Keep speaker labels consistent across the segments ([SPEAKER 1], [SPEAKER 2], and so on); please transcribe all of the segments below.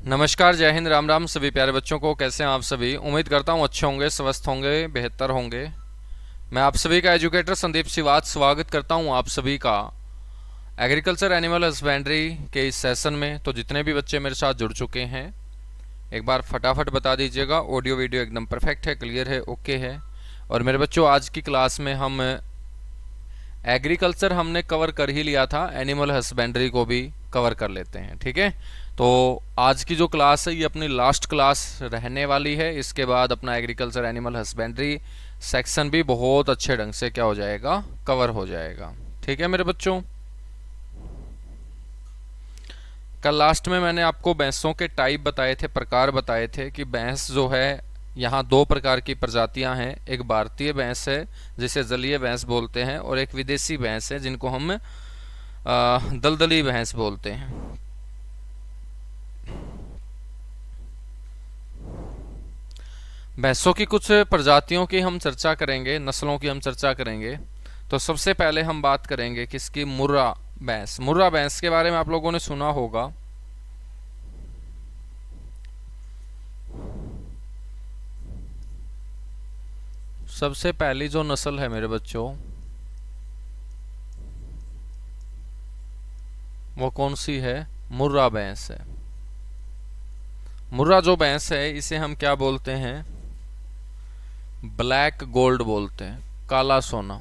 [SPEAKER 1] नमस्कार, जय हिंद, राम राम सभी प्यारे बच्चों को। कैसे हैं आप सभी? उम्मीद करता हूँ अच्छे होंगे, स्वस्थ होंगे, बेहतर होंगे। मैं आप सभी का एजुकेटर संदीप सिवाच स्वागत करता हूँ आप सभी का एग्रीकल्चर एनिमल हस्बेंड्री के इस सेशन में। तो जितने भी बच्चे मेरे साथ जुड़ चुके हैं, एक बार फटाफट बता दीजिएगा। ऑडियो वीडियो एकदम परफेक्ट है, क्लियर है, ओके है। और मेरे बच्चों, आज की क्लास में हम एग्रीकल्चर हमने कवर कर ही लिया था, एनिमल हस्बेंड्री को भी कवर कर लेते हैं, ठीक है। तो आज की जो क्लास है ये अपनी लास्ट क्लास रहने वाली है। इसके बाद अपना एग्रीकल्चर एनिमल हस्बेंड्री सेक्शन भी बहुत अच्छे ढंग से क्या हो जाएगा, कवर हो जाएगा, ठीक है मेरे बच्चों। कल लास्ट में मैंने आपको भैंसों के टाइप बताए थे, प्रकार बताए थे कि भैंस जो है यहाँ दो प्रकार की प्रजातियां हैं। एक भारतीय भैंस है जिसे जलीय भैंस बोलते हैं, और एक विदेशी भैंस है जिनको हम दलदली भैंस बोलते हैं। भैंसों की कुछ प्रजातियों की हम चर्चा करेंगे, नस्लों की हम चर्चा करेंगे। तो सबसे पहले हम बात करेंगे किसकी? मुर्रा भैंस। मुर्रा भैंस के बारे में आप लोगों ने सुना होगा। सबसे पहली जो नस्ल है मेरे बच्चों, वो कौन सी है? मुर्रा भैंस है। मुर्रा जो भैंस है इसे हम क्या बोलते हैं? ब्लैक गोल्ड बोलते हैं, काला सोना।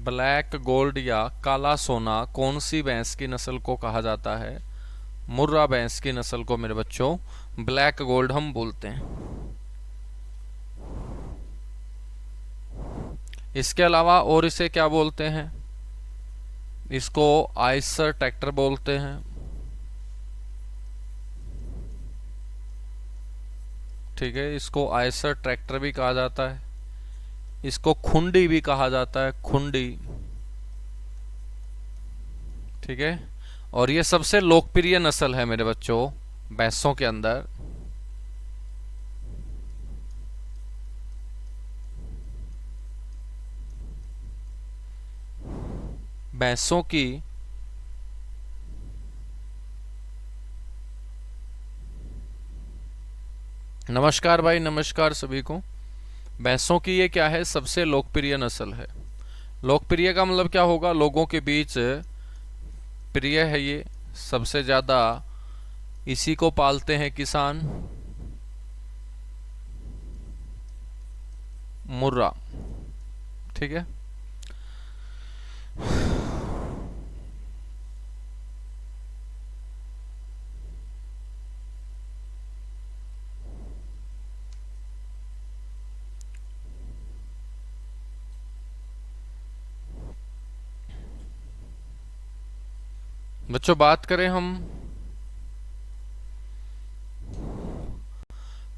[SPEAKER 1] ब्लैक गोल्ड या काला सोना कौन सी भैंस की नस्ल को कहा जाता है? मुर्रा भैंस की नस्ल को मेरे बच्चों ब्लैक गोल्ड हम बोलते हैं। इसके अलावा और इसे क्या बोलते हैं? इसको आइसर ट्रैक्टर बोलते हैं, ठीक है। इसको आइसर ट्रैक्टर भी कहा जाता है। इसको खुंडी भी कहा जाता है, खुंडी, ठीक है। और ये सबसे लोकप्रिय नस्ल है मेरे बच्चों भैंसों के अंदर। भैंसों की नमस्कार भाई, नमस्कार सभी को। भैंसों की ये क्या है? सबसे लोकप्रिय नस्ल है। लोकप्रिय का मतलब क्या होगा? लोगों के बीच प्रिय है ये, सबसे ज्यादा इसी को पालते हैं किसान। मुर्रा, ठीक है। बच्चों बात करें हम,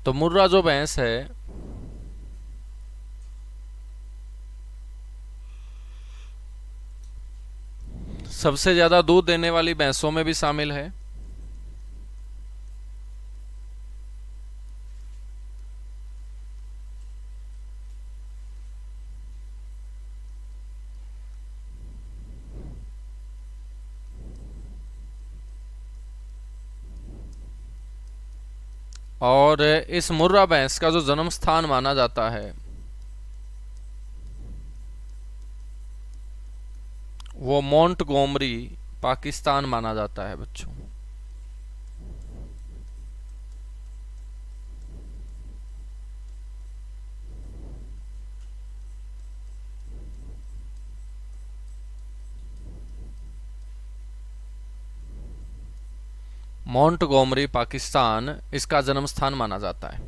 [SPEAKER 1] तो मुर्रा जो भैंस है सबसे ज्यादा दूध देने वाली भैंसों में भी शामिल है। और इस मुर्रा भैंस का जो जन्म स्थान माना जाता है वो मोंटगोमरी, पाकिस्तान माना जाता है बच्चों। मोंटगोमरी पाकिस्तान इसका जन्म स्थान माना जाता है।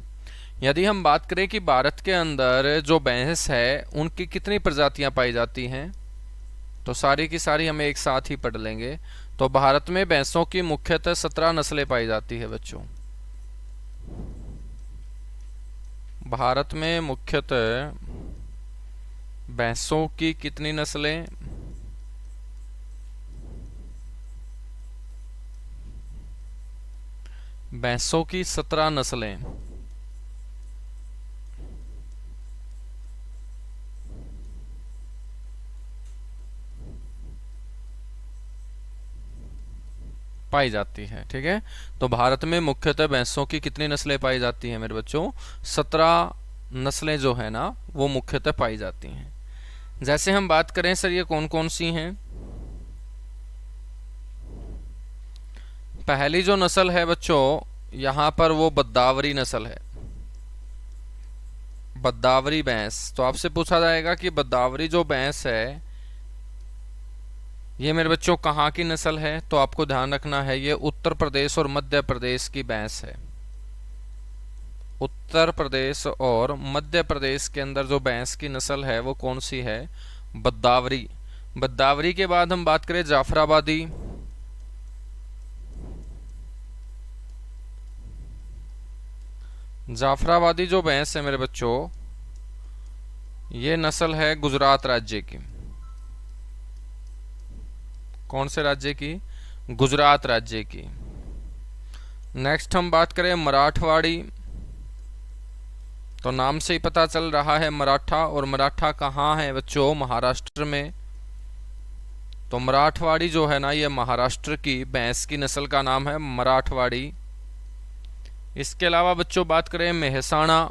[SPEAKER 1] यदि हम बात करें कि भारत के अंदर जो भैंस है उनकी कितनी प्रजातियां पाई जाती हैं, तो सारी की सारी हमें एक साथ ही पढ़ लेंगे। तो भारत में भैंसों की मुख्यतः 17 नस्लें पाई जाती है बच्चों। भारत में मुख्यतः भैंसों की कितनी नस्लें? भैंसों की 17 नस्लें। पाई जाती है। ठीक है, तो भारत में मुख्यतः भैंसों की कितनी नस्लें पाई जाती हैं मेरे बच्चों? 17 नस्लें जो है ना वो मुख्यतः पाई जाती हैं। जैसे हम बात करें सर ये कौन कौन सी हैं। पहली जो नस्ल है बच्चों यहाँ पर वो बद्दावरी नस्ल है, बद्दावरी भैंस। तो आपसे पूछा जाएगा कि बद्दावरी जो भैंस है ये मेरे बच्चों कहाँ की नस्ल है, तो आपको ध्यान रखना है ये उत्तर प्रदेश और मध्य प्रदेश की भैंस है। उत्तर प्रदेश और मध्य प्रदेश के अंदर जो भैंस की नस्ल है वो कौन सी है? बद्दावरी। बद्दावरी के बाद हम बात करें जाफराबादी। जाफराबादी जो भैंस है मेरे बच्चों ये नस्ल है गुजरात राज्य की। कौन से राज्य की? गुजरात राज्य की। नेक्स्ट हम बात करें मराठवाड़ी, तो नाम से ही पता चल रहा है मराठा, और मराठा कहाँ है बच्चों? महाराष्ट्र में। तो मराठवाड़ी जो है ना ये महाराष्ट्र की भैंस की नस्ल का नाम है मराठवाड़ी। इसके अलावा बच्चों बात करें मेहसाणा।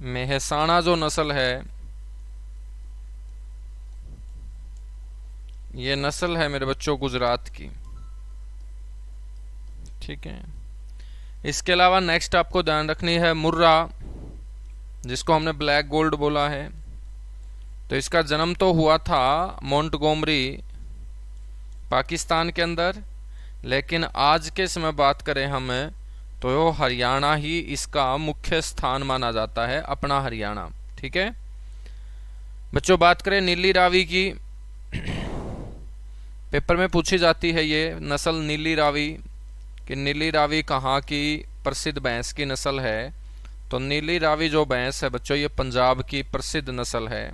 [SPEAKER 1] मेहसाणा जो नस्ल है ये नस्ल है मेरे बच्चों गुजरात की। ठीक है, इसके अलावा नेक्स्ट आपको ध्यान रखनी है मुर्रा, जिसको हमने ब्लैक गोल्ड बोला है। तो इसका जन्म तो हुआ था मोंटगोमरी पाकिस्तान के अंदर, लेकिन आज के समय बात करें हम तो हरियाणा ही इसका मुख्य स्थान माना जाता है, अपना हरियाणा। ठीक है बच्चों, बात करें नीली रावी की, पेपर में पूछी जाती है ये नस्ल नीली रावी कि नीली रावी कहाँ की प्रसिद्ध भैंस की नस्ल है। तो नीली रावी जो भैंस है बच्चों ये पंजाब की प्रसिद्ध नस्ल है।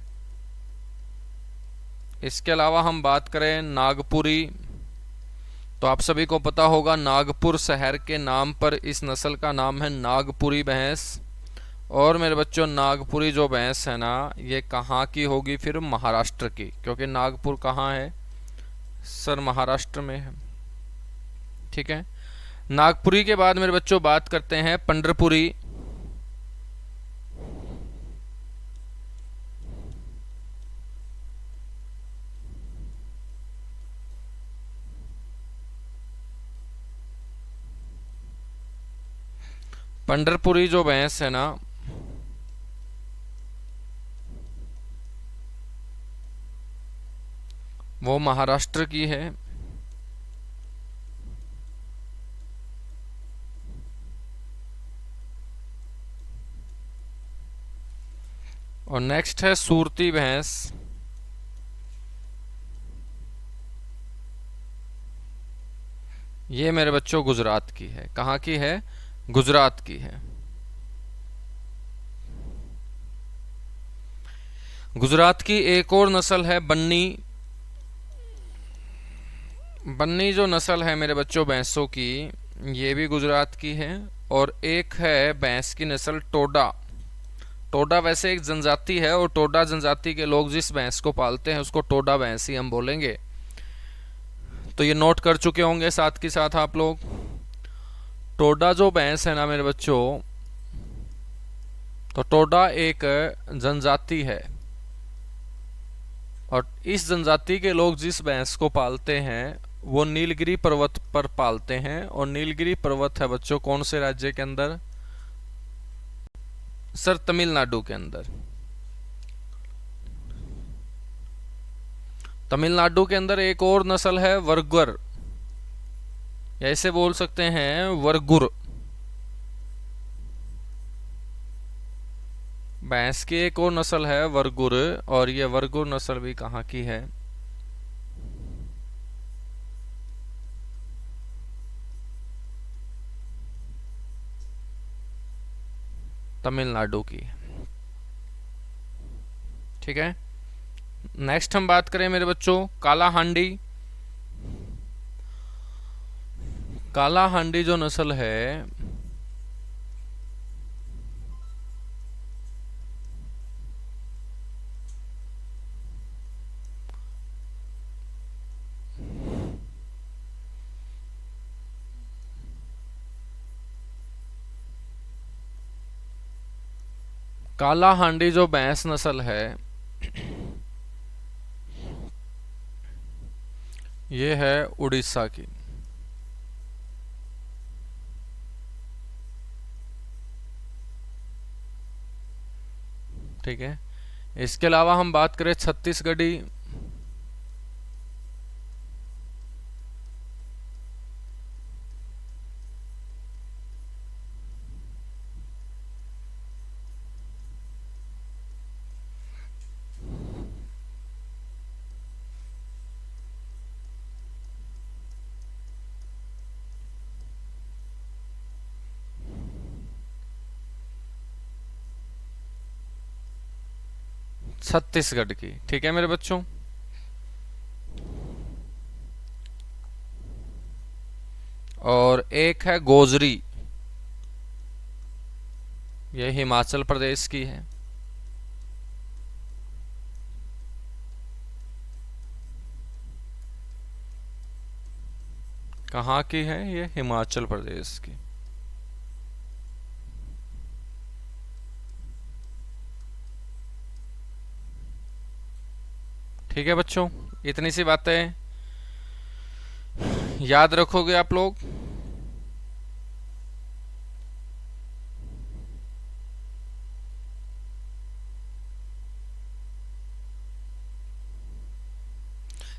[SPEAKER 1] इसके अलावा हम बात करें नागपुरी, तो आप सभी को पता होगा नागपुर शहर के नाम पर इस नस्ल का नाम है नागपुरी भैंस। और मेरे बच्चों नागपुरी जो भैंस है ना ये कहाँ की होगी? फिर महाराष्ट्र की, क्योंकि नागपुर कहाँ है सर? महाराष्ट्र में है। ठीक है, नागपुरी के बाद मेरे बच्चों बात करते हैं पंढरपुरी। पंढरपुरी जो भैंस है ना वो महाराष्ट्र की है। और नेक्स्ट है सूरती भैंस। ये मेरे बच्चों गुजरात की है। कहाँ की है? गुजरात की है। गुजरात की एक और नस्ल है बन्नी। बन्नी जो नस्ल है मेरे बच्चों भैंसों की ये भी गुजरात की है। और एक है भैंस की नस्ल टोडा। टोडा वैसे एक जनजाति है और टोडा जनजाति के लोग जिस भैंस को पालते हैं उसको टोडा भैंस ही हम बोलेंगे। तो ये नोट कर चुके होंगे साथ के साथ आप लोग। टोडा जो भैंस है ना मेरे बच्चों, तो टोडा एक जनजाति है और इस जनजाति के लोग जिस भैंस को पालते हैं वो नीलगिरी पर्वत पर पालते हैं। और नीलगिरी पर्वत है बच्चों कौन से राज्य के अंदर? सर तमिलनाडु के अंदर। तमिलनाडु के अंदर एक और नस्ल है वर्गर, या ऐसे बोल सकते हैं वर्गुर। भैंस की एक और नस्ल है वर्गुर, और ये वर्गुर नस्ल भी कहाँ की है? तमिलनाडु की। ठीक है, नेक्स्ट हम बात करें मेरे बच्चों काला हांडी। काला हांडी जो नस्ल है काला हांडी जो भैंस नस्ल है ये है उड़ीसा की। ठीक है। इसके अलावा हम बात करें छत्तीसगढ़ी, छत्तीसगढ़ की। ठीक है मेरे बच्चों। और एक है गोजरी, ये हिमाचल प्रदेश की है। कहाँ की है ये? हिमाचल प्रदेश की। ठीक है बच्चों, इतनी सी बातें याद रखोगे आप लोग।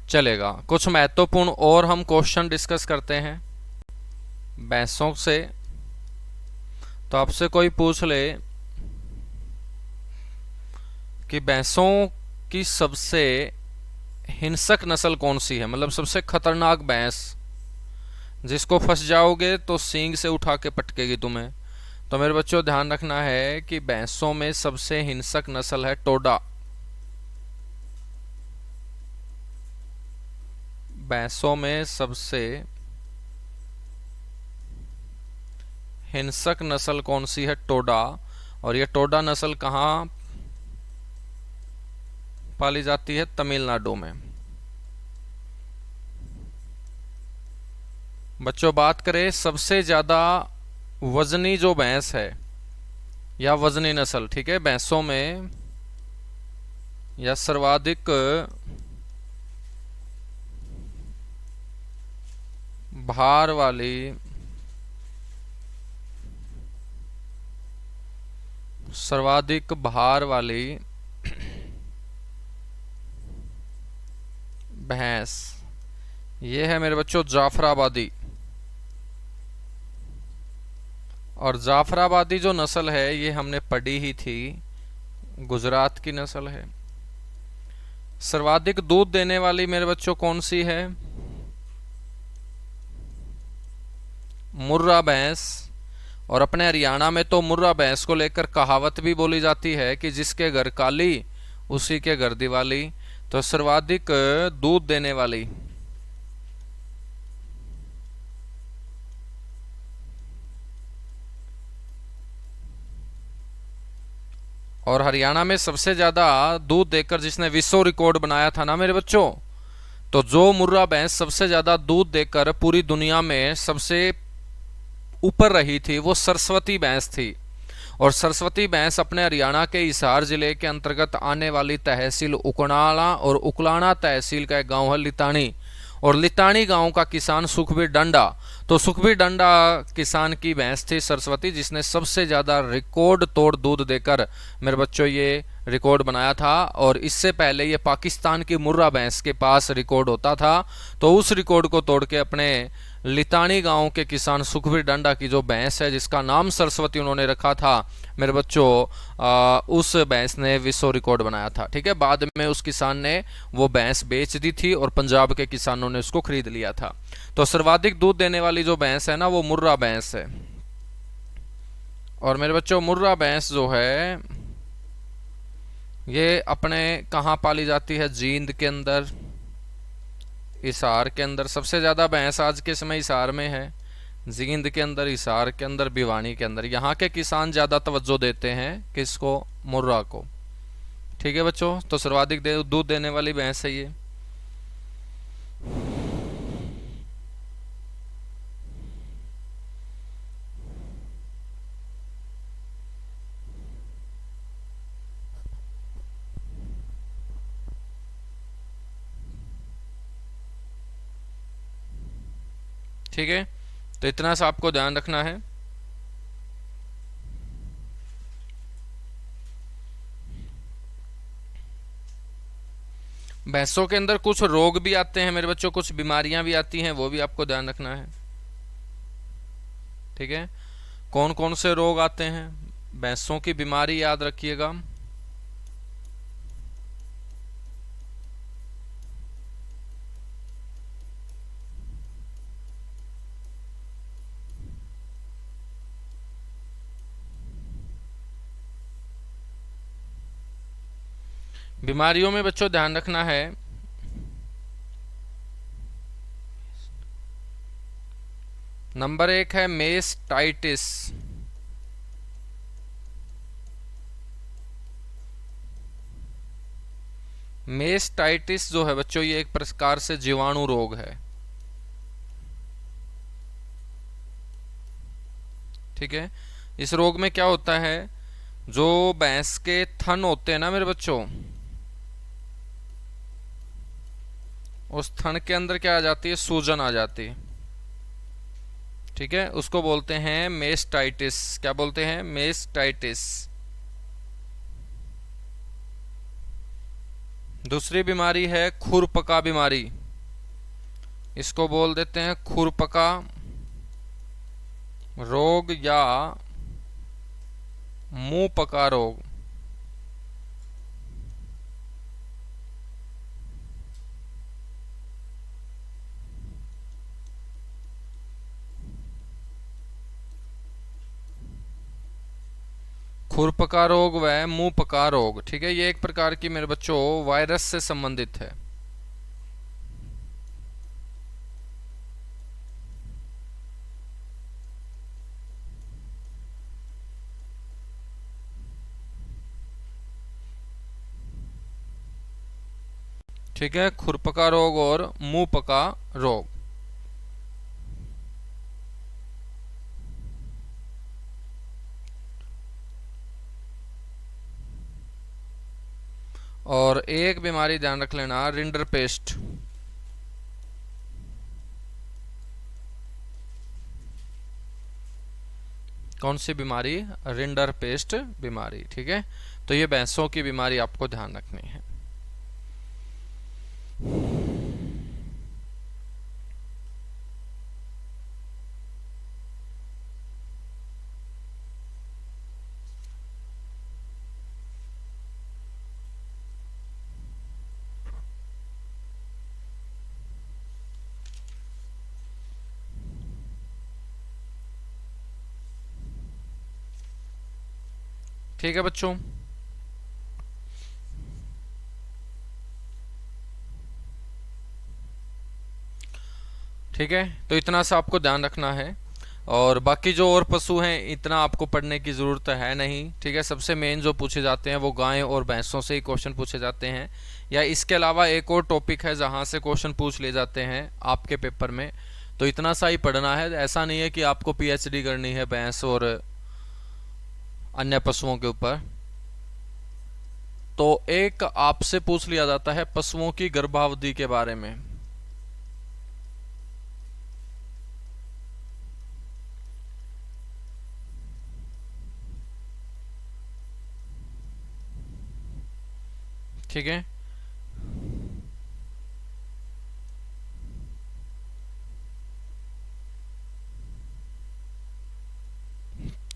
[SPEAKER 1] चलेगा। कुछ महत्वपूर्ण और हम क्वेश्चन डिस्कस करते हैं भैंसों से। तो आपसे कोई पूछ ले कि भैंसों की सबसे हिंसक नस्ल कौन सी है, मतलब सबसे खतरनाक भैंस जिसको फंस जाओगे तो सींग से उठा के पटकेगी तुम्हें। तो मेरे बच्चों ध्यान रखना है कि भैंसों में सबसे हिंसक नस्ल है टोडा। भैंसों में सबसे हिंसक नस्ल कौन सी है? टोडा। और ये टोडा नस्ल कहाँ पाली जाती है? तमिलनाडु में। बच्चों बात करें सबसे ज्यादा वजनी जो भैंस है या वजनी नस्ल, ठीक है, भैंसों में या सर्वाधिक भार वाली भैंस ये है मेरे बच्चों जाफराबादी। और जाफराबादी जो नस्ल है ये हमने पढ़ी ही थी, गुजरात की नस्ल है। सर्वाधिक दूध देने वाली मेरे बच्चों कौन सी है? मुर्रा भैंस। और अपने हरियाणा में तो मुर्रा भैंस को लेकर कहावत भी बोली जाती है कि जिसके घर काली उसी के घर दिवाली। तो सर्वाधिक दूध देने वाली और हरियाणा में सबसे ज्यादा दूध देकर जिसने विश्व रिकॉर्ड बनाया था ना मेरे बच्चों, तो जो मुर्रा भैंस सबसे ज्यादा दूध देकर पूरी दुनिया में सबसे ऊपर रही थी वो सरस्वती भैंस थी। और सरस्वती भैंस अपने हरियाणा के हिसार जिले के अंतर्गत आने वाली तहसील उकनाला और उकलाना तहसील का एक गांव है लितानी। और लितानी गांव का किसान सुखबीर डंडा, तो सुखबीर डंडा किसान की भैंस थी सरस्वती, जिसने सबसे ज्यादा रिकॉर्ड तोड़ दूध देकर मेरे बच्चों ये रिकॉर्ड बनाया था। और इससे पहले ये पाकिस्तान की मुर्रा भैंस के पास रिकॉर्ड होता था। तो उस रिकॉर्ड को तोड़ के अपने लितानी गांव के किसान सुखबीर डंडा की जो भैंस है जिसका नाम सरस्वती उन्होंने रखा था मेरे बच्चों, उस भैंस ने विश्व रिकॉर्ड बनाया था। ठीक है, बाद में उस किसान ने वो भैंस बेच दी थी और पंजाब के किसानों ने उसको खरीद लिया था। तो सर्वाधिक दूध देने वाली जो भैंस है ना वो मुर्रा भैंस है। और मेरे बच्चों मुर्रा भैंस जो है ये अपने कहाँ पाली जाती है? जींद के अंदर, हिसार के अंदर। सबसे ज्यादा भैंस आज के समय हिसार में है, जींद के अंदर, हिसार के अंदर, भिवानी के अंदर। यहाँ के किसान ज्यादा तवज्जो देते हैं किसको? मुर्रा को। ठीक है बच्चों, तो सर्वाधिक दूध देने वाली भैंस है ये। ठीक है, तो इतना सा आपको ध्यान रखना है। भैंसों के अंदर कुछ रोग भी आते हैं मेरे बच्चों, कुछ बीमारियां भी आती हैं, वो भी आपको ध्यान रखना है। ठीक है, कौन कौन से रोग आते हैं? भैंसों की बीमारी याद रखिएगा। बीमारियों में बच्चों ध्यान रखना है, नंबर 1 है मेस्टाइटिस। मेस्टाइटिस जो है बच्चों, ये एक प्रकार से जीवाणु रोग है। ठीक है, इस रोग में क्या होता है, जो भैंस के थन होते हैं ना मेरे बच्चों, उस थन के अंदर क्या आ जाती है, सूजन आ जाती है। ठीक है, उसको बोलते हैं मेस्टाइटिस। क्या बोलते हैं? मेस्टाइटिस। दूसरी बीमारी है खुरपका बीमारी, इसको बोल देते हैं खुरपका रोग या मुंह पका रोग। खुरपका रोग व मुंह पका रोग, ठीक है, ये एक प्रकार की मेरे बच्चों वायरस से संबंधित है। ठीक है, खुरपका रोग और मुंह पका रोग। और एक बीमारी ध्यान रख लेना, रिंडरपेस्ट। कौन सी बीमारी? रिंडरपेस्ट बीमारी। ठीक है, तो ये भैंसों की बीमारी आपको ध्यान रखनी है। ठीक है बच्चों, ठीक है, तो इतना सा आपको ध्यान रखना है। और बाकी जो और पशु हैं इतना आपको पढ़ने की ज़रूरत है नहीं। ठीक है, सबसे मेन जो पूछे जाते हैं वो गाय और भैंसों से ही क्वेश्चन पूछे जाते हैं, या इसके अलावा एक और टॉपिक है जहाँ से क्वेश्चन पूछ लिए जाते हैं आपके पेपर में। तो इतना सा ही पढ़ना है, ऐसा नहीं है कि आपको पीएचडी करनी है भैंस और अन्य पशुओं के ऊपर। तो एक आपसे पूछ लिया जाता है पशुओं की गर्भावधि के बारे में। ठीक है,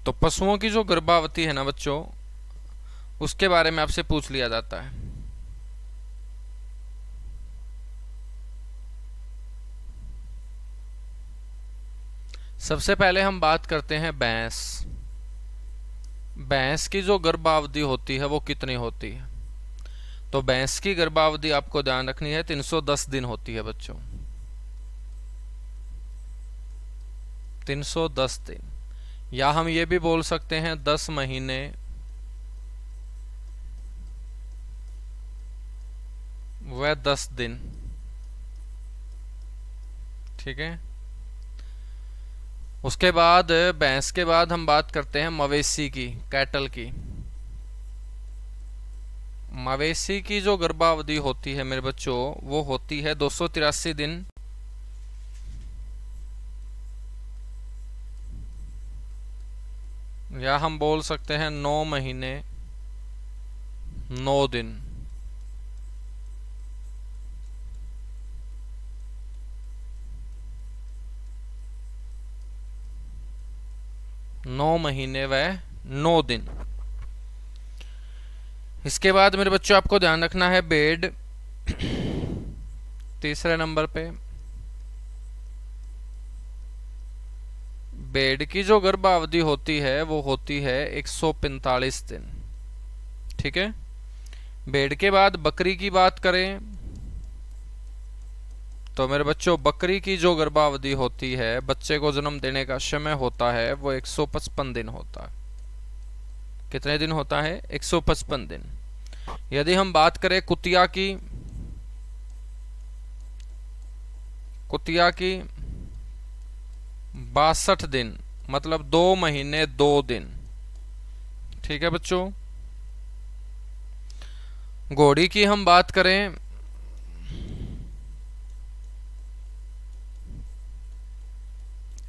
[SPEAKER 1] तो पशुओं की जो गर्भावधि है ना बच्चों, उसके बारे में आपसे पूछ लिया जाता है। सबसे पहले हम बात करते हैं भैंस। भैंस की जो गर्भावधि होती है वो कितनी होती है? तो भैंस की गर्भावधि आपको ध्यान रखनी है 310 दिन होती है बच्चों, 310 दिन, या हम ये भी बोल सकते हैं 10 महीने व 10 दिन। ठीक है, उसके बाद भैंस के बाद हम बात करते हैं मवेशी की, कैटल की। मवेशी की जो गर्भावधि होती है मेरे बच्चों वो होती है 283 दिन। या हम बोल सकते हैं 9 महीने 9 दिन। नौ महीने व 9 दिन। इसके बाद मेरे बच्चों आपको ध्यान रखना है बेड, तीसरे नंबर पे। बेड की जो गर्भावधि होती है वो होती है 145 दिन। ठीक है। बेड के बाद बकरी की बात करें तो मेरे बच्चों बकरी की जो गर्भावधि होती है, बच्चे को जन्म देने का समय होता है, वो 155 दिन होता है। कितने दिन होता है? 155 दिन। यदि हम बात करें कुतिया की, कुतिया की 62 दिन, मतलब 2 महीने 2 दिन। ठीक है बच्चों। घोड़ी की हम बात करें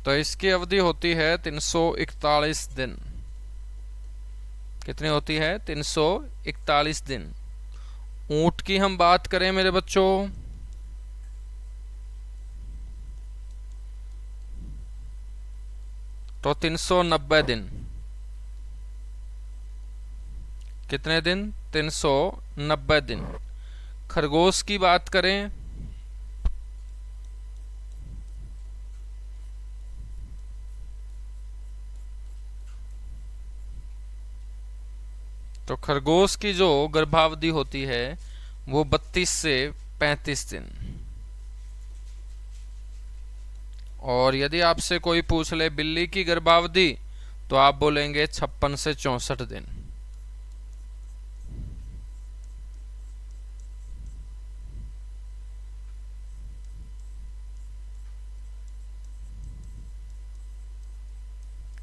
[SPEAKER 1] तो इसकी अवधि होती है 341 दिन। कितनी होती है? 341 दिन। ऊंट की हम बात करें मेरे बच्चों तो 390 दिन। कितने दिन? 390 दिन। खरगोश की बात करें तो खरगोश की जो गर्भावधि होती है वो 32 से 35 दिन। और यदि आपसे कोई पूछ ले बिल्ली की गर्भावधि तो आप बोलेंगे 56 से 64 दिन।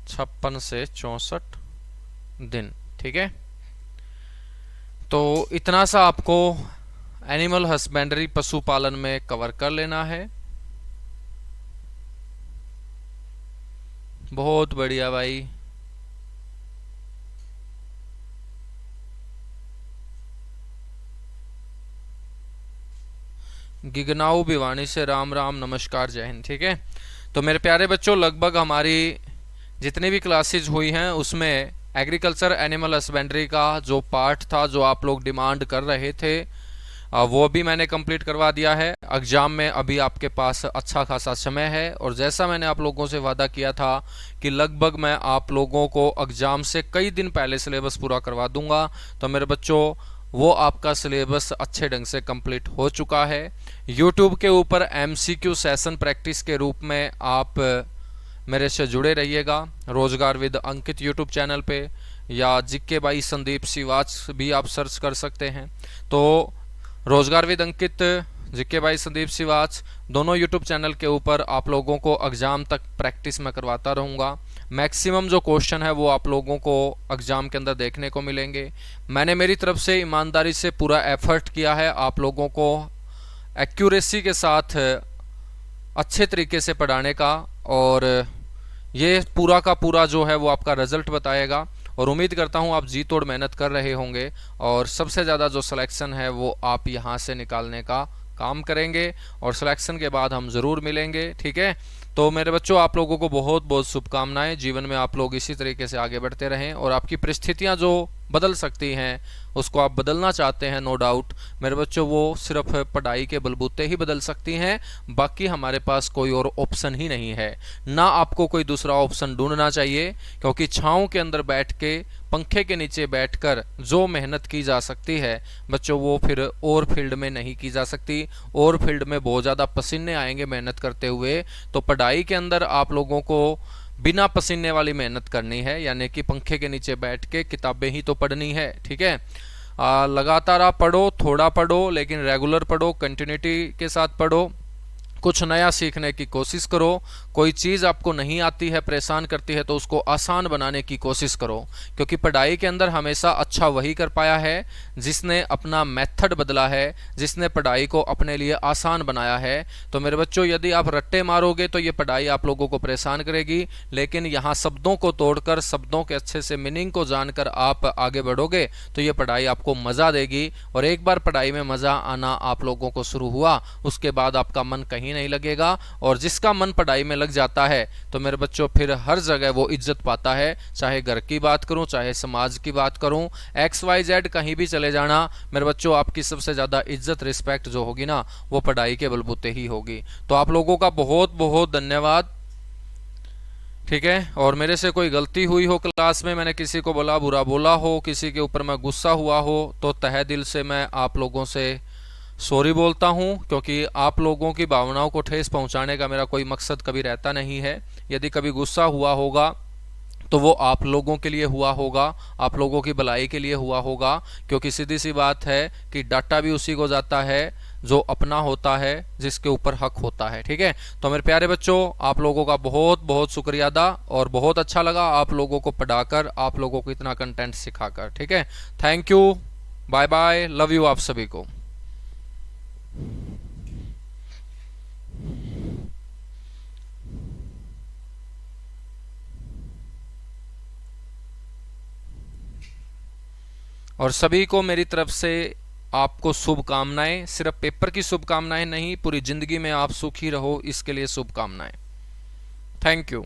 [SPEAKER 1] छप्पन से 64 दिन। ठीक है। तो इतना सा आपको एनिमल हस्बेंड्री पशुपालन में कवर कर लेना है। बहुत बढ़िया भाई। गिगनाऊ भिवानी से राम राम, नमस्कार, जय हिंद। ठीक है। तो मेरे प्यारे बच्चों, लगभग हमारी जितनी भी क्लासेज हुई हैं उसमें एग्रीकल्चर एनिमल हस्बेंड्री का जो पार्ट था, जो आप लोग डिमांड कर रहे थे, वो भी मैंने कंप्लीट करवा दिया है। एग्जाम में अभी आपके पास अच्छा खासा समय है, और जैसा मैंने आप लोगों से वादा किया था कि लगभग मैं आप लोगों को एग्जाम से कई दिन पहले सिलेबस पूरा करवा दूंगा, तो मेरे बच्चों वो आपका सिलेबस अच्छे ढंग से कंप्लीट हो चुका है। यूट्यूब के ऊपर एमसीक्यू सेशन प्रैक्टिस के रूप में आप मेरे से जुड़े रहिएगा। रोजगार विद अंकित यूट्यूब चैनल पे, या जिक्के बाई संदीप सिवाच भी आप सर्च कर सकते हैं। तो रोजगार with Ankit, Jikke by Sandeep Siwach, दोनों यूट्यूब चैनल के ऊपर आप लोगों को एग्जाम तक प्रैक्टिस में करवाता रहूँगा। मैक्सिमम जो क्वेश्चन है वो आप लोगों को एग्जाम के अंदर देखने को मिलेंगे। मैंने मेरी तरफ से ईमानदारी से पूरा एफर्ट किया है आप लोगों को एक्यूरेसी के साथ अच्छे तरीके से पढ़ाने का, और ये पूरा का पूरा जो है वो आपका रिजल्ट बताएगा। और उम्मीद करता हूँ आप जी तोड़ मेहनत कर रहे होंगे, और सबसे ज़्यादा जो सिलेक्शन है वो आप यहाँ से निकालने का काम करेंगे, और सिलेक्शन के बाद हम ज़रूर मिलेंगे। ठीक है। तो मेरे बच्चों, आप लोगों को बहुत बहुत शुभकामनाएं। जीवन में आप लोग इसी तरीके से आगे बढ़ते रहें, और आपकी परिस्थितियां जो बदल सकती हैं उसको आप बदलना चाहते हैं, नो डाउट मेरे बच्चों, वो सिर्फ पढ़ाई के बलबूते ही बदल सकती हैं। बाकी हमारे पास कोई और ऑप्शन ही नहीं है, ना आपको कोई दूसरा ऑप्शन ढूंढना चाहिए, क्योंकि छाँव के अंदर बैठ के, पंखे के नीचे बैठकर जो मेहनत की जा सकती है बच्चों, वो फिर और फील्ड में नहीं की जा सकती। और फील्ड में बहुत ज़्यादा पसीने आएंगे मेहनत करते हुए। तो पढ़ाई के अंदर आप लोगों को बिना पसीने वाली मेहनत करनी है, यानी कि पंखे के नीचे बैठ के किताबें ही तो पढ़नी है। ठीक है। लगातार आप पढ़ो, थोड़ा पढ़ो, लेकिन रेगुलर पढ़ो, कंटिन्यूटी के साथ पढ़ो। कुछ नया सीखने की कोशिश करो। कोई चीज़ आपको नहीं आती है, परेशान करती है, तो उसको आसान बनाने की कोशिश करो, क्योंकि पढ़ाई के अंदर हमेशा अच्छा वही कर पाया है जिसने अपना मेथड बदला है, जिसने पढ़ाई को अपने लिए आसान बनाया है। तो मेरे बच्चों, यदि आप रट्टे मारोगे तो ये पढ़ाई आप लोगों को परेशान करेगी, लेकिन यहाँ शब्दों को तोड़कर, शब्दों के अच्छे से मीनिंग को जानकर आप आगे बढ़ोगे तो ये पढ़ाई आपको मज़ा देगी। और एक बार पढ़ाई में मज़ा आना आप लोगों को शुरू हुआ, उसके बाद आपका मन कहीं नहीं लगेगा। और जिसका मन पढ़ाई में लग जाता है तो मेरे बच्चों फिर हर जगह वो इज्जत पाता है। चाहे घर की बात करूं, चाहे समाज की बात करूं, XYZ कहीं भी चले जाना, मेरे बच्चों आपकी सबसे ज़्यादा इज्जत, रिस्पेक्ट जो होगी ना, वो पढ़ाई के बलबूते ही होगी। तो आप लोगों का बहुत बहुत धन्यवाद। ठीक है, और मेरे से कोई गलती हुई हो क्लास में, मैंने किसी को बुरा बोला हो, किसी के ऊपर मैं गुस्सा हुआ हो, तो तहे दिल से मैं आप लोगों से सॉरी बोलता हूं, क्योंकि आप लोगों की भावनाओं को ठेस पहुंचाने का मेरा कोई मकसद कभी रहता नहीं है। यदि कभी गुस्सा हुआ होगा तो वो आप लोगों के लिए हुआ होगा, आप लोगों की भलाई के लिए हुआ होगा, क्योंकि सीधी सी बात है कि डाटा भी उसी को जाता है जो अपना होता है, जिसके ऊपर हक होता है। ठीक है, तो मेरे प्यारे बच्चों, आप लोगों का बहुत बहुत शुक्रिया अदा, और बहुत अच्छा लगा आप लोगों को पढ़ाकर, आप लोगों को इतना कंटेंट सिखाकर। ठीक है, thank you, bye bye, love you आप सभी को। और सभी को मेरी तरफ से आपको शुभकामनाएं, सिर्फ पेपर की शुभकामनाएं नहीं, पूरी जिंदगी में आप सुखी रहो, इसके लिए शुभकामनाएं। Thank you.